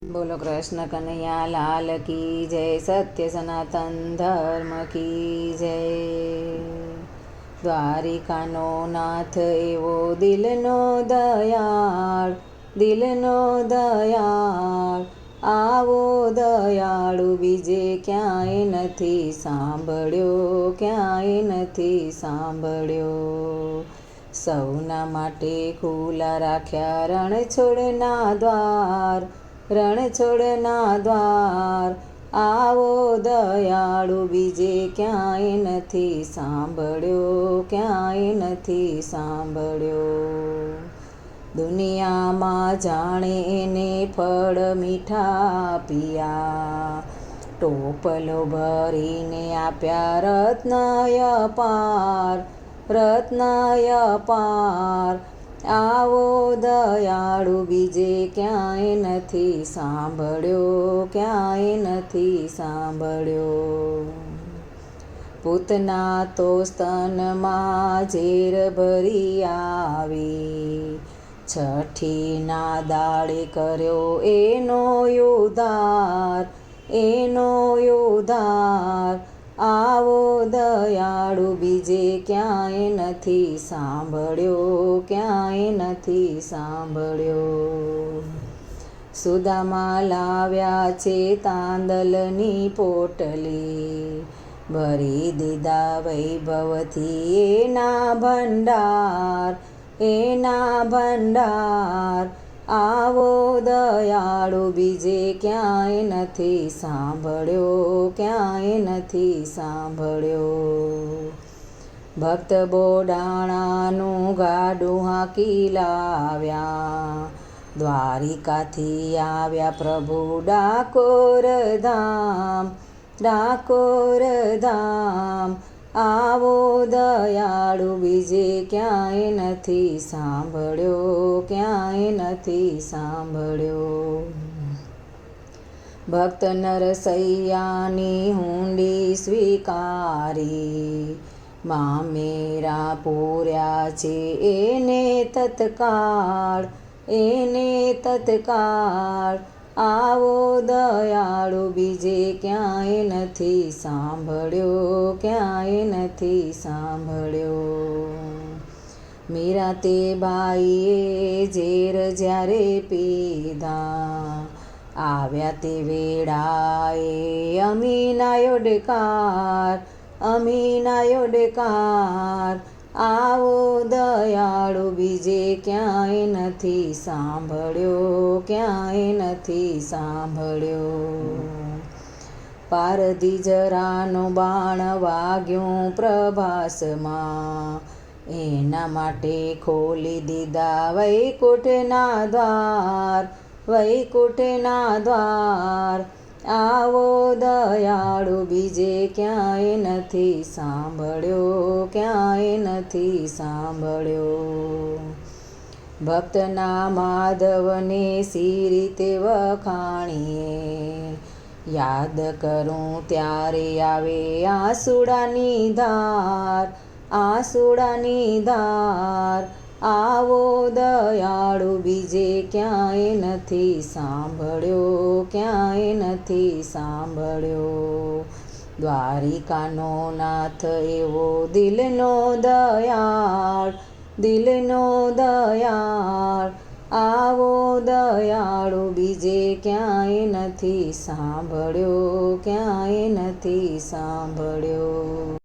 बोलो कृष्ण कन्हैया लाल की जय। सत्य सनातन धर्म की जय। द्वारिकानो नाथ एवो दिलनो दयाळ, दिलनो दयाळ। आवो दयाळु बीजे क्यांय નથી સાંભળ્યો, ક્યાંય નથી સાંભળ્યો। સૌના માટે ખુલ્લા રાખ્યા રણછોડના દ્વાર, રણછોડના દ્વાર। આવો દયાળુ બીજે ક્યાંય નથી સાંભળ્યો, ક્યાંય નથી સાંભળ્યો। દુનિયામાં જાણે એને ફળ મીઠા આપ્યા, ટોપલો ભરીને આપ્યા રત્નય પાર, રત્નય પાર। આવો દયાળુ બીજે ક્યાંય નથી સાંભળ્યો, ક્યાંય નથી સાંભળ્યો। પૂતના તો સ્તનમાં ઝેર ભરી આવી, છઠ્ઠીના દાડે કર્યો એનો ઉદ્ધાર, એનો ઉદ્ધાર। આવો દયાળુ બીજે ક્યાંય નથી સાંભળ્યો, ક્યાંય નથી સાંભળ્યો। સુદામા લાવ્યા છે તાંદલની પોટલી, ભરી દીધા વૈભવથી એના ભંડાર, એના ભંડાર। આવો દયાળુ બીજે ક્યાંય નથી સાંભળ્યો, ક્યાંય નથી સાંભળ્યો। ભક્ત બોડાણાનું ગાડું હાંકી લાવ્યા, દ્વારિકાથી આવ્યા પ્રભુ ડાકોર ધામ, ડાકોર ધામ। આવો દયાળુ બીજે ક્યાંય નથી સાંભળ્યો, ક્યાંય નથી સાંભળ્યો। ભક્ત નરસૈયાની હુંડી સ્વીકારી, મામેરા પૂર્યા છે એને તત્કાળ, એને તત્કાળ। આવો દયાળુ બીજે ક્યાંય નથી સાંભળ્યો, ક્યાંય નથી સાંભળ્યો। મીરા તે બાઈએ ઝેર જ્યારે પીધા, આવ્યા તે વેળાએ અમીનાયો ડકાર, અમીનાયો ડકાર। આવો દયાળુ બીજે ક્યાંય નથી સાંભળ્યો, ક્યાંય નથી સાંભળ્યો। પારધી જરાનો બાણ વાગ્યું પ્રભાસમાં, એના માટે ખોલી દીધા વૈકુંઠના દ્વાર, વૈકુંઠના દ્વાર। આવો દયાળુ બીજે ક્યાંય નથી સાંભળ્યો, ક્યાંય નથી સાંભળ્યો। ભક્તના માધવને સી રીતે વખાણીએ, યાદ કરું ત્યારે આવે આંસુડાની ધાર, આંસુડાની ધાર। આવો દયાળુ બીજે ક્યાંય નથી સાંભળ્યો, ક્યાંય નથી સાંભળ્યો। દ્વારિકાનો નાથ એવો દિલનો દયાળ, દિલનો દયાળ। આવો દયાળુ બીજે ક્યાંય નથી સાંભળ્યો, ક્યાંય નથી સાંભળ્યો।